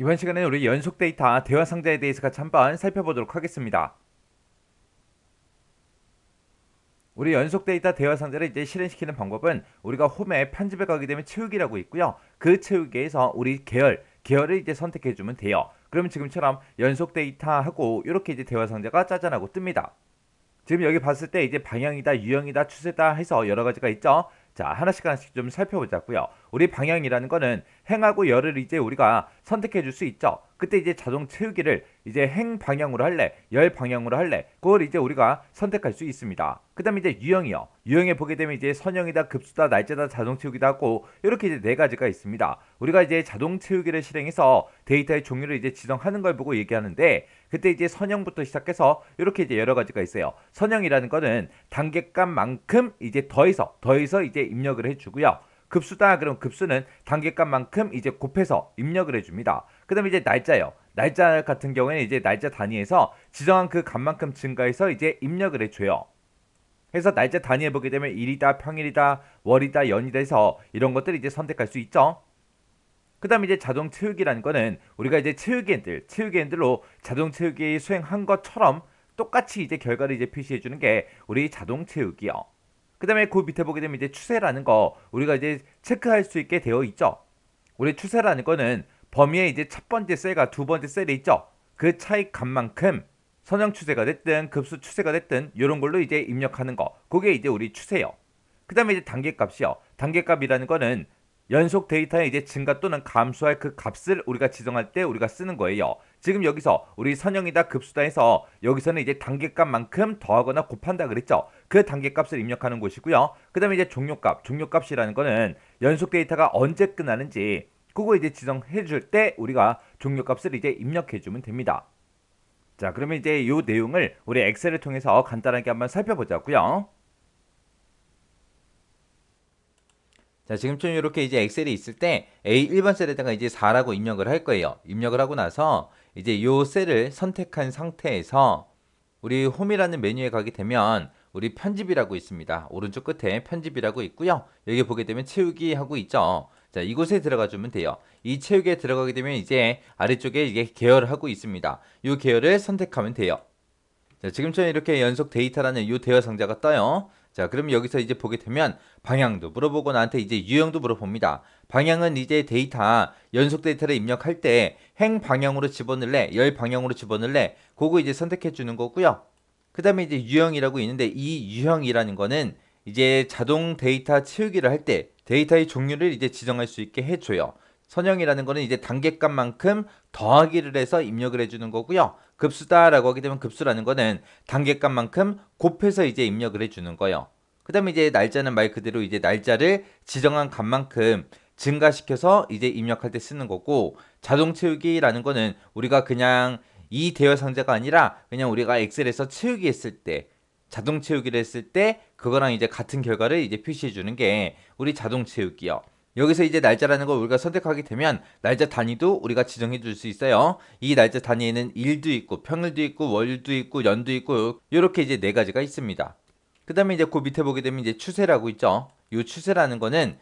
이번 시간에는 우리 연속 데이터 대화 상자에 대해서 같이 한번 살펴보도록 하겠습니다. 우리 연속 데이터 대화 상자를 이제 실행시키는 방법은 우리가 홈에 편집에 가게 되면 채우기라고 있고요. 그 채우기에서 우리 계열을 이제 선택해주면 돼요. 그러면 지금처럼 연속 데이터하고 이렇게 이제 대화 상자가 짜잔하고 뜹니다. 지금 여기 봤을 때 이제 방향이다, 유형이다, 추세다 해서 여러 가지가 있죠. 자, 하나씩 좀 살펴보자고요. 우리 방향이라는 거는 행하고 열을 이제 우리가 선택해 줄 수 있죠. 그때 이제 자동 채우기를 이제 행 방향으로 할래, 열 방향으로 할래, 그걸 이제 우리가 선택할 수 있습니다. 그 다음에 이제 유형이요. 유형에 보게 되면 이제 선형이다, 급수다, 날짜다, 자동 채우기다 하고 이렇게 이제 네 가지가 있습니다. 우리가 이제 자동 채우기를 실행해서 데이터의 종류를 이제 지정하는 걸 보고 얘기하는데, 그때 이제 선형부터 시작해서 이렇게 이제 여러 가지가 있어요. 선형이라는 거는 단계값만큼 이제 더해서 이제 입력을 해주고요. 급수다 그럼 급수는 단계값만큼 이제 곱해서 입력을 해줍니다. 그 다음에 이제 날짜요. 날짜 같은 경우에는 이제 날짜 단위에서 지정한 그 값만큼 증가해서 이제 입력을 해줘요. 그래서 날짜 단위에 보게 되면 일이다, 평일이다, 월이다, 연이다 해서 이런 것들을 이제 선택할 수 있죠. 그 다음에 이제 자동 채우기라는 거는 우리가 이제 채우기엔들로 자동 채우기 수행한 것처럼 똑같이 이제 결과를 이제 표시해 주는 게 우리 자동 채우기요. 그 다음에 그 밑에 보게 되면 이제 추세라는 거 우리가 이제 체크할 수 있게 되어 있죠. 우리 추세라는 거는 범위에 이제 첫 번째 셀과 두 번째 셀이 있죠. 그 차이 값만큼 선형 추세가 됐든 급수 추세가 됐든 이런 걸로 이제 입력하는 거. 그게 이제 우리 추세요. 그 다음에 이제 단계값이요. 단계값이라는 거는 연속 데이터의 이제 증가 또는 감소할 그 값을 우리가 지정할 때 우리가 쓰는 거예요. 지금 여기서 우리 선형이다 급수다 해서 여기서는 이제 단계값만큼 더하거나 곱한다 그랬죠. 그 단계값을 입력하는 곳이고요. 그 다음에 이제 종료값이라는 거는 연속 데이터가 언제 끝나는지 그거 이제 지정해 줄 때 우리가 종료값을 이제 입력해 주면 됩니다. 자, 그러면 이제 이 내용을 우리 엑셀을 통해서 간단하게 한번 살펴보자고요. 자, 지금처럼 이렇게 이제 엑셀이 있을 때 A1번 셀에다가 이제 4라고 입력을 할 거예요. 입력을 하고 나서 이제 요 셀을 선택한 상태에서 우리 홈이라는 메뉴에 가게 되면 우리 편집이라고 있습니다. 오른쪽 끝에 편집이라고 있고요. 여기 보게 되면 채우기 하고 있죠. 자, 이곳에 들어가 주면 돼요. 이 채우기에 들어가게 되면 이제 아래쪽에 이게 계열하고 있습니다. 이 계열을 선택하면 돼요. 자, 지금처럼 이렇게 연속 데이터라는 이 대화 상자가 떠요. 자, 그럼 여기서 이제 보게 되면 방향도 물어보고 나한테 이제 유형도 물어봅니다. 방향은 이제 데이터, 연속 데이터를 입력할 때 행 방향으로 집어넣을래, 열 방향으로 집어넣을래, 그거 이제 선택해 주는 거고요. 그 다음에 이제 유형이라고 있는데 이 유형이라는 거는 이제 자동 데이터 채우기를 할 때 데이터의 종류를 이제 지정할 수 있게 해줘요. 선형이라는 거는 이제 단계값만큼 더하기를 해서 입력을 해주는 거고요. 급수다라고 하게 되면 급수라는 거는 단계값만큼 곱해서 이제 입력을 해주는 거예요. 그 다음에 이제 날짜는 말 그대로 이제 날짜를 지정한 값만큼 증가시켜서 이제 입력할 때 쓰는 거고, 자동 채우기라는 거는 우리가 그냥 이 대여 상자가 아니라 그냥 우리가 엑셀에서 채우기 했을 때, 자동 채우기를 했을 때 그거랑 이제 같은 결과를 이제 표시해 주는 게 우리 자동 채우기요. 여기서 이제 날짜라는 걸 우리가 선택하게 되면 날짜 단위도 우리가 지정해 줄 수 있어요. 이 날짜 단위에는 일도 있고 평일도 있고 월도 있고 연도 있고 이렇게 이제 네 가지가 있습니다. 그 다음에 이제 그 밑에 보게 되면 이제 추세라고 있죠. 이 추세라는 거는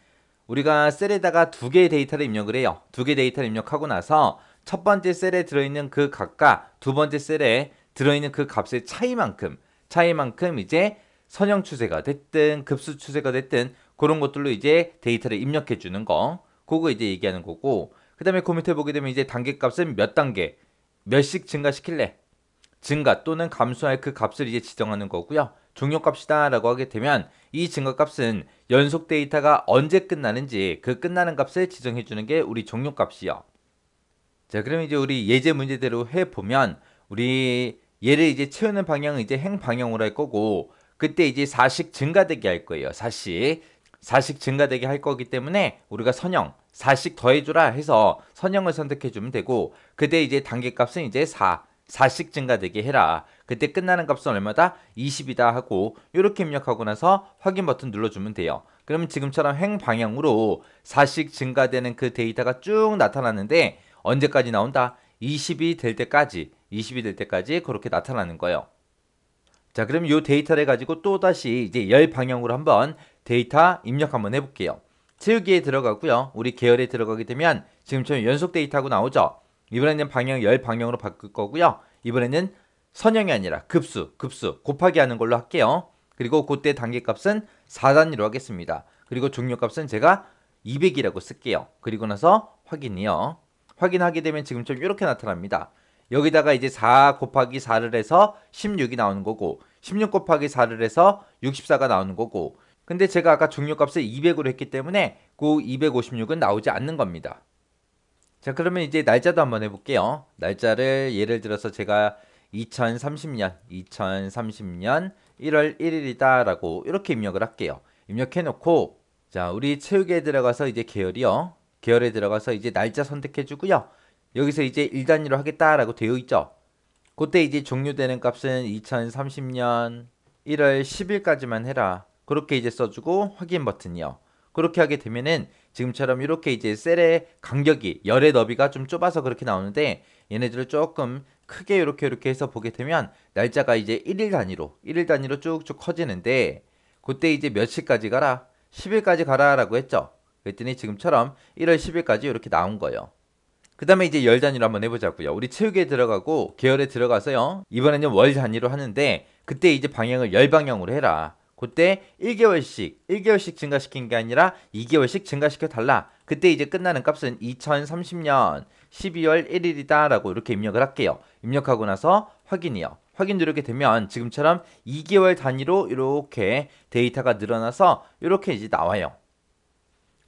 우리가 셀에다가 두 개의 데이터를 입력을 해요. 두 개의 데이터를 입력하고 나서 첫 번째 셀에 들어있는 그 값과 두 번째 셀에 들어있는 그 값의 차이만큼 이제 선형 추세가 됐든 급수 추세가 됐든 그런 것들로 이제 데이터를 입력해 주는 거, 그거 이제 얘기하는 거고, 그 다음에 그 밑에 보게 되면 이제 단계값은 몇 단계, 몇씩 증가시킬래, 증가 또는 감소할 그 값을 이제 지정하는 거고요. 종료값이다 라고 하게 되면 이 증가값은 연속 데이터가 언제 끝나는지 그 끝나는 값을 지정해 주는 게 우리 종료값이요. 자, 그럼 이제 우리 예제 문제대로 해보면 우리 얘를 이제 채우는 방향은 이제 행 방향으로 할 거고, 그때 이제 4씩 증가되게 할 거예요. 4씩 증가되게 할 거기 때문에 우리가 선형 4씩 더해줘라 해서 선형을 선택해주면 되고, 그때 이제 단계값은 이제 4씩 증가되게 해라. 그때 끝나는 값은 얼마다? 20이다 하고 이렇게 입력하고 나서 확인 버튼 눌러주면 돼요. 그러면 지금처럼 행 방향으로 4씩 증가되는 그 데이터가 쭉 나타나는데 언제까지 나온다? 20이 될 때까지 그렇게 나타나는 거예요. 자, 그럼 이 데이터를 가지고 또다시 이제 열 방향으로 한번 데이터 입력 한번 해볼게요. 채우기에 들어가고요. 우리 계열에 들어가게 되면 지금처럼 연속 데이터하고 나오죠. 이번에는 방향 열 방향으로 바꿀 거고요. 이번에는 선형이 아니라 급수 곱하기 하는 걸로 할게요. 그리고 그때 단계값은 4단위로 하겠습니다. 그리고 종료값은 제가 200이라고 쓸게요. 그리고 나서 확인이요. 확인하게 되면 지금처럼 이렇게 나타납니다. 여기다가 이제 4 곱하기 4를 해서 16이 나오는 거고 16 곱하기 4를 해서 64가 나오는 거고 근데 제가 아까 종료값을 200으로 했기 때문에 그 256은 나오지 않는 겁니다. 자, 그러면 이제 날짜도 한번 해볼게요. 날짜를 예를 들어서 제가 2030년 1월 1일이다 라고 이렇게 입력을 할게요. 입력해 놓고 자, 우리 체육에 들어가서 이제 계열이요. 계열에 들어가서 이제 날짜 선택해 주고요. 여기서 이제 1단위로 하겠다라고 되어 있죠. 그때 이제 종료되는 값은 2030년 1월 10일까지만 해라. 그렇게 이제 써주고 확인 버튼이요. 그렇게 하게 되면은 지금처럼 이렇게 이제 셀의 간격이 열의 너비가 좀 좁아서 그렇게 나오는데 얘네들을 조금 크게 이렇게 해서 보게 되면 날짜가 이제 1일 단위로 쭉쭉 커지는데 그때 이제 며칠까지 가라? 10일까지 가라라고 했죠. 그랬더니 지금처럼 1월 10일까지 이렇게 나온 거예요. 그 다음에 이제 열 단위로 한번 해보자고요. 우리 체육에 들어가고 계열에 들어가서요. 이번에는 월 단위로 하는데 그때 이제 방향을 열 방향으로 해라. 그때 1개월씩 증가시킨 게 아니라 2개월씩 증가시켜 달라. 그때 이제 끝나는 값은 2030년 12월 1일이다 라고 이렇게 입력을 할게요. 입력하고 나서 확인이요. 확인 누르게 되면 지금처럼 2개월 단위로 이렇게 데이터가 늘어나서 이렇게 이제 나와요.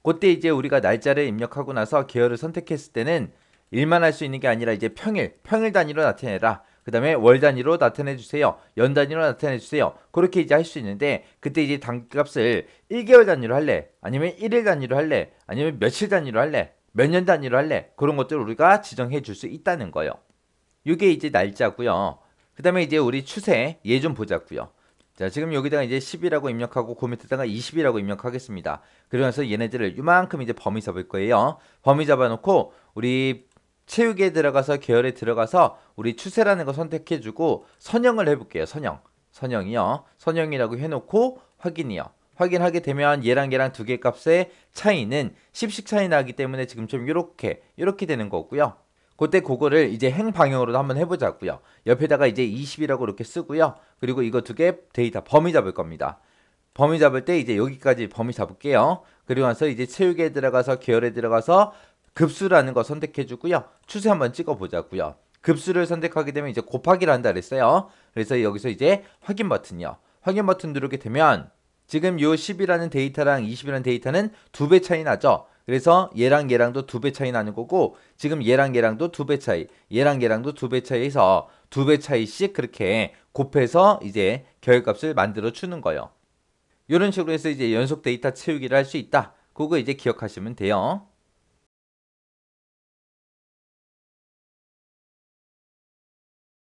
그때 이제 우리가 날짜를 입력하고 나서 계열을 선택했을 때는 일만 할 수 있는 게 아니라 이제 평일 단위로 나타내라. 그 다음에 월 단위로 나타내 주세요. 연 단위로 나타내 주세요. 그렇게 이제 할 수 있는데 그때 이제 단값을 1개월 단위로 할래? 아니면 1일 단위로 할래? 아니면 며칠 단위로 할래? 몇 년 단위로 할래? 그런 것들을 우리가 지정해 줄 수 있다는 거예요. 이게 이제 날짜고요. 그 다음에 이제 우리 추세 얘 좀 보자고요. 자, 지금 여기다가 이제 10이라고 입력하고 그 밑에다가 20이라고 입력하겠습니다. 그러면서 얘네들을 이만큼 이제 범위 잡을 거예요. 범위 잡아놓고 우리 체육에 들어가서 계열에 들어가서 우리 추세라는 거 선택해주고 선형을 해볼게요. 선형이요. 선형이라고 해놓고 확인이요. 확인하게 되면 얘랑 두 개 값의 차이는 10씩 차이 나기 때문에 지금처럼 이렇게 되는 거고요. 그때 그거를 이제 행 방향으로도 한번 해보자고요. 옆에다가 이제 20이라고 이렇게 쓰고요. 그리고 이거 두 개 데이터 범위 잡을 겁니다. 범위 잡을 때 이제 여기까지 범위 잡을게요. 그리고 나서 이제 체육에 들어가서 계열에 들어가서 급수라는 거 선택해 주고요. 추세 한번 찍어 보자고요. 급수를 선택하게 되면 이제 곱하기를 한다 그랬어요. 그래서 여기서 이제 확인 버튼이요. 확인 버튼 누르게 되면 지금 요 10이라는 데이터랑 20이라는 데이터는 2배 차이 나죠. 그래서 얘랑도 2배 차이 나는 거고 지금 얘랑도 2배 차이, 얘랑도 2배 차이에서 2배 차이씩 그렇게 곱해서 이제 결값을 만들어 주는 거예요. 이런 식으로 해서 이제 연속 데이터 채우기를 할 수 있다. 그거 이제 기억하시면 돼요.